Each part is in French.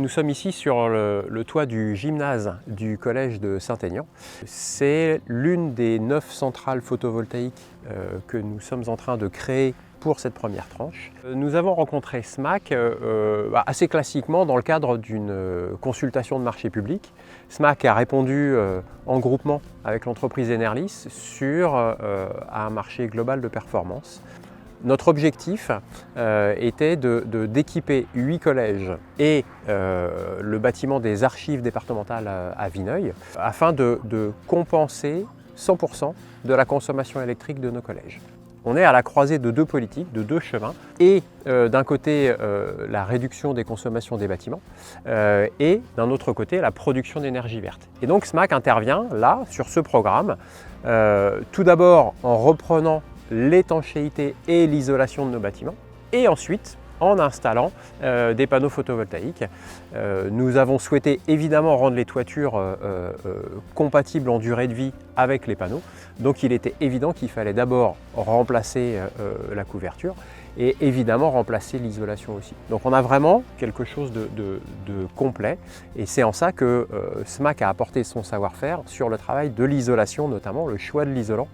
nous sommes ici sur le toit du gymnase du collège de Saint-Aignan. C'est l'une des 9 centrales photovoltaïques que nous sommes en train de créer pour cette première tranche. Nous avons rencontré SMAC assez classiquement dans le cadre d'une consultation de marché public. SMAC a répondu en groupement avec l'entreprise Enerlis sur un marché global de performance. Notre objectif était d'équiper 8 collèges et le bâtiment des archives départementales à Vineuil afin de compenser 100% de la consommation électrique de nos collèges. On est à la croisée de 2 politiques, de 2 chemins, et d'un côté la réduction des consommations des bâtiments et d'un autre côté la production d'énergie verte. Et donc SMAC intervient là sur ce programme, tout d'abord en reprenant l'étanchéité et l'isolation de nos bâtiments, et ensuite en installant des panneaux photovoltaïques. Nous avons souhaité évidemment rendre les toitures compatibles en durée de vie avec les panneaux, donc il était évident qu'il fallait d'abord remplacer la couverture et évidemment remplacer l'isolation aussi. Donc on a vraiment quelque chose de complet, et c'est en ça que SMAC a apporté son savoir-faire sur le travail de l'isolation, notamment le choix de l'isolant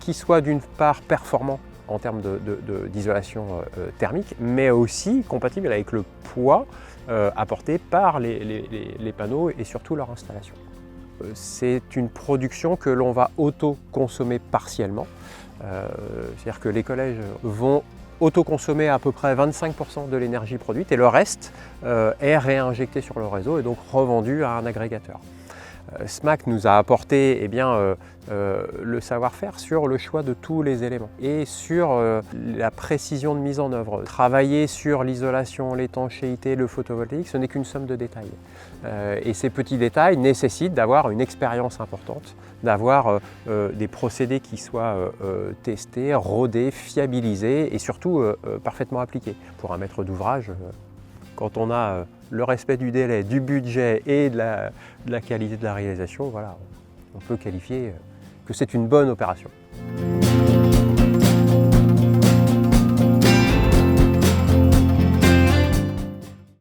qui soit d'une part performant en termes d'isolation thermique, mais aussi compatible avec le poids apporté par les panneaux et surtout leur installation. C'est une production que l'on va auto-consommer partiellement, c'est-à-dire que les collèges vont autoconsommer à peu près 25% de l'énergie produite et le reste est réinjecté sur le réseau et donc revendu à un agrégateur. SMAC nous a apporté le savoir-faire sur le choix de tous les éléments et sur la précision de mise en œuvre. Travailler sur l'isolation, l'étanchéité, le photovoltaïque, ce n'est qu'une somme de détails. Et ces petits détails nécessitent d'avoir une expérience importante, d'avoir des procédés qui soient testés, rodés, fiabilisés et surtout parfaitement appliqués. Pour un maître d'ouvrage, quand on a le respect du délai, du budget et de la qualité de la réalisation, voilà, on peut qualifier que c'est une bonne opération.